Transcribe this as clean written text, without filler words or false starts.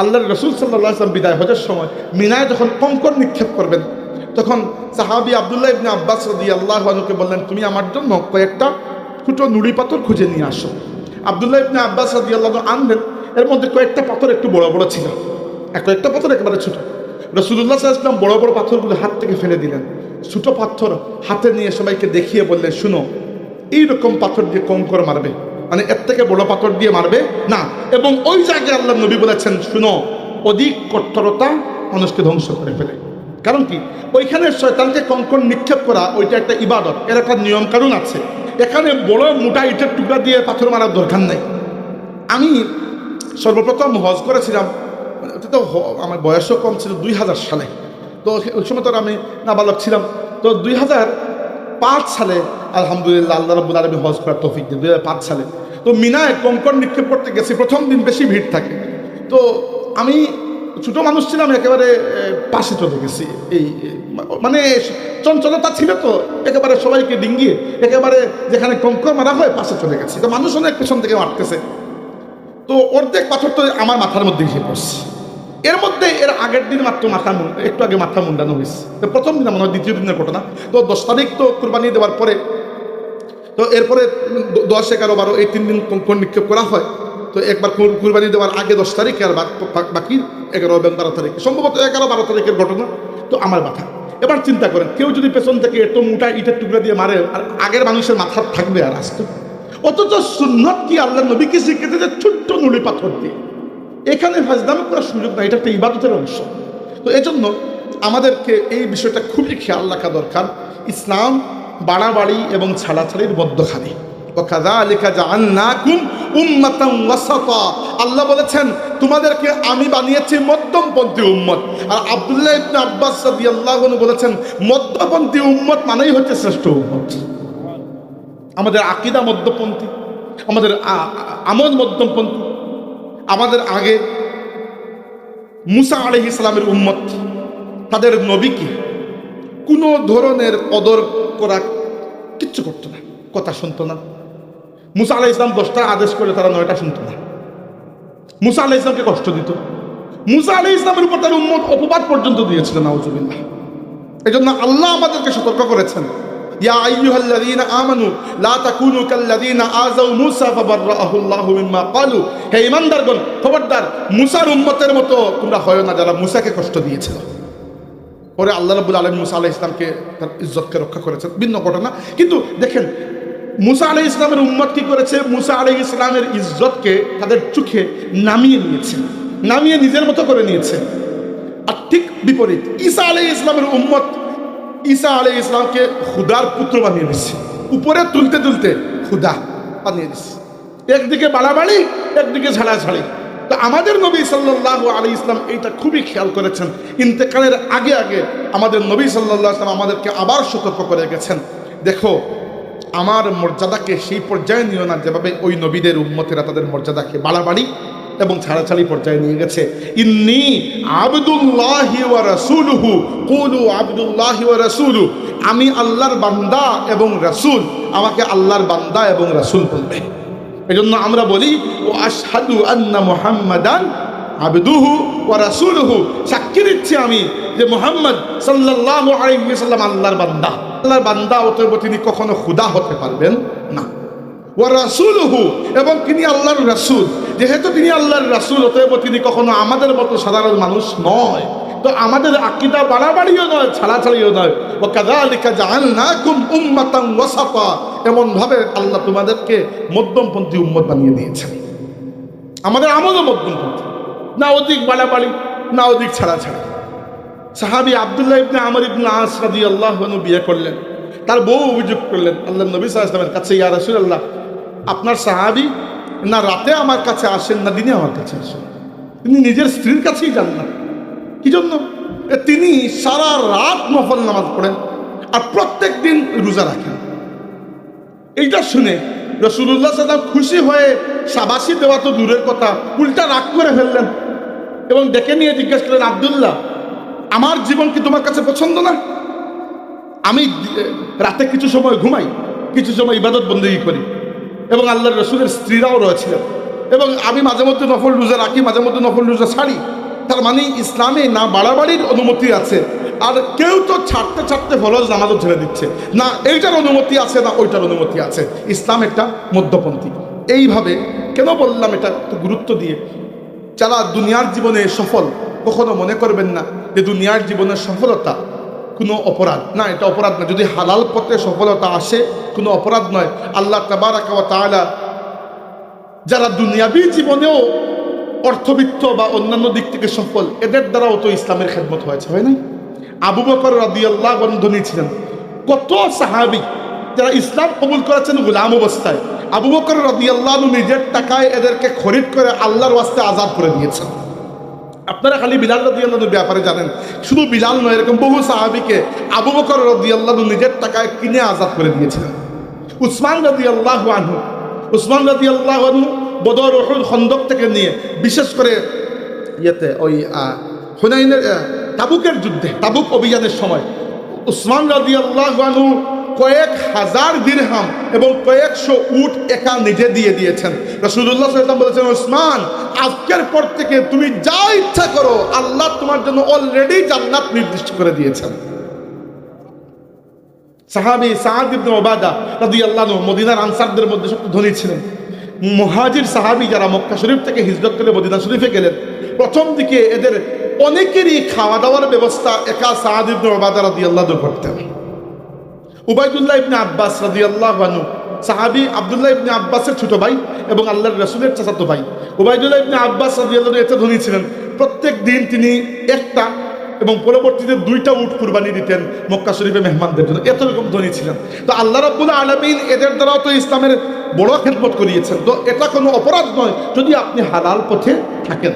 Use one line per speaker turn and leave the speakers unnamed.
আল্লাহর রাসূল সাল্লাল্লাহু আলাইহি ওয়াসাল্লাম বিদায় হজের সময় মিনায় যখন কঙ্কর নিক্ষেপ করবেন, তখন সাহাবী আব্দুল্লাহ ইবনে আব্বাস রাদিয়াল্লাহু আনহুকে বললেন, তুমি আমার জন্য কয়েকটা ছোট নুড়ি পাথর খুঁজে নিয়ে আসো। আব্দুল্লাহ ইবনে আব্বাস রাদিয়াল্লাহু আনহু আনলেন। এর মধ্যে কয়েকটা পাথর একটু বড় বড় ছিল, কয়েকটা পাথর একেবারে ছোট। রাসূলুল্লাহ সাল্লাল্লাহু আলাইহি ওয়াসাল্লাম বড় বড় পাথরগুলো হাত থেকে ফেলে দিলেন, ছোট পাথর হাতে নিয়ে সবাইকে দেখিয়ে বললেন, শুনো, এইরকম পাথর দিয়ে কঙ্কর মারবে, মানে এর থেকে বড় পাথর দিয়ে মারবে না। এবং ওই জায়গায় আল্লাহ নবী বলেছেন, শুনো, অধিক কঠোরতা মানুষকে ধ্বংস করে ফেলে। কারণ কি, ওইখানে শয়তানকে কঙ্কর নিক্ষেপ করা ওইটা একটা ইবাদত, এর একটা নিয়ম কানুন আছে। এখানে বড় মোটা ইটের টুকরা দিয়ে পাথর মারার দরকার নেই। আমি সর্বপ্রথম হজ করেছিলাম, ওটা তো আমার বয়সও কম ছিল, 2000 সালে। তো ওই সময় তো আমি নাবালক ছিলাম। তো 2005 সালে আলহামদুলিল্লাহ আল্লাহ রাব্বুল আলামিন হজ করার তৌফিক দিন। 2005 সালে তো মিনায় কঙ্কর নিক্ষেপ করতে গেছি। প্রথম দিন বেশি ভিড় থাকে, তো আমি ছোটো মানুষ ছিলাম, একেবারে পাশে চলে গেছি। এই মানে চঞ্চলতা ছিল, তো একেবারে সবাইকে ডিঙ্গিয়ে একেবারে যেখানে কঙ্কর মারা হয় পাশে চলে গেছি। তো মানুষ অনেক পেছন থেকে মারতেছে, তো অর্ধেক পাথর তো আমার মাথার মধ্যে এসে পড়ছে। এর মধ্যে এর আগের দিন মাত্র একটু আগে মাথা মুন্ডানো হয়েছে। তো প্রথম দিন মনে হয় দ্বিতীয় দিনের ঘটনা। তো 10 তারিখ তো কুরবানি দেওয়ার পরে, তো এরপরে 10, 11, 12 এই 3 দিন কঙ্কর নিক্ষেপ করা হয়। তো একবার কুরবানি দেওয়ার আগে 10 তারিখে, আর বাকি 11 এবং 12 তারিখে, সম্ভবত 11, 12 তারিখের ঘটনা। তো আমার মাথা, এবার চিন্তা করেন, কেউ যদি পেছন থেকে এত মোটা ইটের টুকরা দিয়ে মারে, আর আগের মানুষের মাথা থাকবে আর আসতো। অথচ সুন্নত কি আল্লাহ নবী কি শিখেছে যে ছোট্ট নুড়ি পাথর দিয়ে। এখানে ফাজলামি করার সুযোগ নাই, এটা একটা ইবাদতের অংশ। তো এজন্য আমাদেরকে এই বিষয়টা খুবই খেয়াল রাখা দরকার। ইসলাম বাড়াবাড়ি এবং ছাড়াছাড়ির মধ্যখানে। ওয়াকাযালিকা জাআলনাকুম উম্মাতান ওয়াসাতা, আল্লাহ বলেছেন তোমাদেরকে আমি বানিয়েছি মধ্যমপন্থী উম্মত। আর আব্দুল্লাহ ইবনে আব্বাস রাদিয়াল্লাহু আনহু বলেছেন, মধ্যপন্থী উম্মত মানেই হচ্ছে শ্রেষ্ঠ উম্মত। আমাদের আকীদা মধ্যপন্থী, আমাদের আমল মধ্যমপন্থী। আমাদের আগে মুসা আলাইহিস সালামের উম্মত, তাদের নবীকে কোনো ধরনের কদর করা কিচ্ছু করতো না, কথা শুনতো না। মুসা আলাইহিস সালাম 10টা আদেশ করে তারা 9টা শুনতো না। মুসা আলাইহিস সালামকে কষ্ট দিত। মুসা আলাইহিস সালামের উপর তার উম্মত অপবাদ পর্যন্ত দিয়েছিল, নাউজুবিল্লাহ। এজন্য আল্লাহ আমাদেরকে সতর্ক করেছেন, ইয়া আইয়ুহাল্লাযীনা আমানু লা তাকুনু কাল্লাযীনা আযাউ মূসা ফাবাররাআহু আল্লাহু মিম্মা ক্বালু। হে ঈমানদারগণ, খবরদার মুসার উম্মতের মতো তোমরা হয় না যারা মুসাকে কষ্ট দিয়েছিল। পরে আল্লাহ রাব্বুল আলামিন মুসা আলাইহিস সালামকে তার ইজ্জতকে রক্ষা করেছেন, ভিন্ন ঘটনা। কিন্তু দেখেন মুসা আলাইহিস সালামের উম্মত কি করেছে, মুসা আলাইহিস সালামের ইজ্জতকে তাদের চোখে নামিয়ে নিয়েছে, নামিয়ে নিজের মতো করে নিয়েছে। আর ঠিক বিপরীত ঈসা আলাইহিস সালামের উম্মত ঈসা আলাইহিস সালামকে খুদার পুত্র বানিয়ে দিচ্ছে, উপরে তুলতে তুলতে খুদা বানিয়ে দিচ্ছে। একদিকে বাড়াবাড়ি, একদিকে ছাড়াছাড়ি। তো আমাদের নবী সাল্লাল্লাহু আলাইহি ওয়াসাল্লাম এইটা খুবই খেয়াল করেছেন। ইন্তেকালের আগে আগে আমাদের নবী সাল্লাল্লাহু আলাইহি ওয়াসাল্লাম আমাদেরকে আবার সতর্ক করে গেছেন, দেখো আমার মর্যাদাকে সেই পর্যায়ে নিও না যেভাবে ওই নবীদের উম্মতেরা তাদের মর্যাদাকে বাড়াবাড়ি এবং ছাড়াছাড়ি পর্যায়ে নিয়ে গেছে। ইন্নী আবদুল্লাহি ওয়া রাসূলুহু কুলু আবদুল্লাহি ওয়া রাসূলুহু, আমি আল্লাহর বান্দা এবং রাসূল, আমাকে আল্লাহর বান্দা এবং রাসূল বলবে। এজন্য আমরা বলি ও আশহাদু আন্না মুহাম্মাদান আবদুহু ওয়া রাসূলুহু, সাক্ষী দিচ্ছি আমি যে মুহাম্মদ সাল্লাল্লাহু আলাইহি ওয়াসাল্লাম আল্লাহর বান্দা। আল্লাহর বান্দা অতএব তিনি কখনো খুদা হতে পারবেন না। ওয়া রাসূলুহু, এবং তিনি আল্লাহর রাসূল। যেহেতু তিনি আল্লাহর রাসূল, অতএব তিনি কখনো আমাদের মতো সাধারণ মানুষ নয়। তো আমাদের আকীদা বাড়াবাড়িও নয়, ছাড়াছাড়িও নয়। ওয়া কাযালিকা জাআলনাকুম উম্মাতান ওয়াসাতা, এমন ভাবে আল্লাহ তোমাদেরকে মধ্যমপন্থী উম্মত বানিয়ে দিয়েছেন। আমাদের আমলও মধ্যমপন্থী, না অধিক বাড়াবাড়ি না অধিক ছাড়াছাড়ি। সাহাবী আব্দুল্লাহ ইবনে আমর ইবনে আস রাদিয়াল্লাহু আনহু বিয়ে করলেন। তার বউ অভিযোগ করলেন আল্লাহ নবী সাল্লাল্লাহু আলাইহি ওয়াসাল্লামের কাছে, ইয়া রাসূলুল্লাহ, আপনার সাহাবী না রাতে আমার কাছে আসেন না দিনে আমার কাছে আসেন, তিনি নিজের স্ত্রীর কাছেই যান না। কি জন্য? তিনি সারা রাত নফল নামাজ পড়েন আর প্রত্যেক দিন রোজা রাখেন। এইটা শুনে রাসূলুল্লাহ সাল্লাল্লাহু আলাইহি ওয়াসাল্লাম খুশি হয়ে শাবাশি দেওয়া তো দূরের কথা, উল্টা রাগ করে ফেললেন এবং ডেকে নিয়ে জিজ্ঞেস করলেন, আব্দুল্লাহ, আমার জীবন কি তোমার কাছে পছন্দ না? আমি রাতে কিছু সময় ঘুমাই, কিছু সময় ইবাদত বন্দেগী করি, এবং আল্লাহর রাসূলের স্ত্রীরাও রয়েছিলেন। এবং আমি মাঝে মধ্যে নফল রোজা রাখি, মাঝে মধ্যে নফল রোজা ছাড়ি। তার মানে ইসলামে না বাড়াবাড়ির অনুমতি আছে, আর কেউ তো ছাড়তে ছাড়তে ফরজ নামাজও ছেড়ে দিচ্ছে না, এইটার অনুমতি আছে না ওইটার অনুমতি আছে। ইসলাম একটা মধ্যপন্থী। এইভাবে কেন বললাম এটা একটু গুরুত্ব দিয়ে, যারা দুনিয়ার জীবনে সফল, কখনো মনে করবেন না যে দুনিয়ার জীবনের সফলতা কোনো অপরাধ না, এটা অপরাধ না। যদি হালাল পথে সফলতা আসে কোনো অপরাধ নয়। আল্লাহ তাবারাকা ওয়া তাআলা যারা দুনিয়াবী জীবনেও অর্থবিত্ত বা অন্যান্য দিক থেকে সফল, এদের দ্বারাও তো ইসলামের খেদমত হয়েছে, হয় নাই? আবু বকর রাদিয়াল্লাহু আনহু ধনী ছিলেন। কত সাহাবী যারা ইসলাম কবুল করেছেন গোলাম অবস্থায়, আবু বকর রাদিয়াল্লাহু আনহু নিজের টাকায় এদেরকে খরিদ করে আল্লাহর ওয়াস্তে আজাদ করে দিয়েছেন। আপনারা খালি বিলাল রাদিয়াল্লাহু আনহুর ব্যাপারে জানেন, শুধু বিলাল নয়, এরকম বহু সাহাবীকে আবু বকর রাদিয়াল্লাহু আনহু নিজের টাকায় কিনে আজাদ করে দিয়েছিলেন। উসমান রাদিয়াল্লাহু আনহু বদর, উহুদ, খন্দক থেকে নিয়ে বিশেষ করে ওই হুনাইনের তাবুকের যুদ্ধে, তাবুক অভিযানের সময় উসমান রাদিয়াল্লাহু আনহু কয়েক হাজার দিরহাম এবং কয়েকশো উট একা নিজে দিয়ে দিয়েছেন। রাসূলুল্লাহ সাল্লাল্লাহু আলাইহি ওয়াসাল্লাম বলেছেন, উসমান আজকের পর থেকে তুমি যা ইচ্ছা করো, আল্লাহ তোমার জন্য অলরেডি জান্নাত নির্দিষ্ট করে দিয়েছেন। সাহাবী সাদ ইবনে উবাদা রাদিয়াল্লাহু আনহু মদিনার আনসারদের মধ্যে সবচেয়ে ধনী ছিলেন। মুহাজির সাহাবী যারা মক্কা শরীফ থেকে হিজরত করে মদিনা শরীফে গেলেন, প্রথম দিকে এদের অনেকেরই খাওয়া দাওয়ার ব্যবস্থা একা সাদ ইবনে উবাদা রাদিয়াল্লাহু আনহু করতেন। উবাইদুল্লাহ ইবনে আব্বাস রাদিয়াল্লাহু আনহু সাহাবী, আব্দুল্লাহ ইবনে আব্বাসের ছোট ভাই এবং আল্লাহর রাসূলের চাচাতো ভাই। উবাইদুল্লাহ ইবনে আব্বাস রাদিয়াল্লাহু আনহু এত ধনী ছিলেন, প্রত্যেক দিন তিনি একটা এবং পরবর্তীতে 2টা উট কুরবানি দিতেন মক্কা শরীফে মেহমানদের জন্য, এত রকম ধনী ছিলেন। তো আল্লাহ রাব্বুল আলামিন এদের দ্বারাও তো ইসলামের বড় খেদমত করিয়েছেন। তো এটা কোনো অপরাধ নয় যদি আপনি হালাল পথে থাকেন।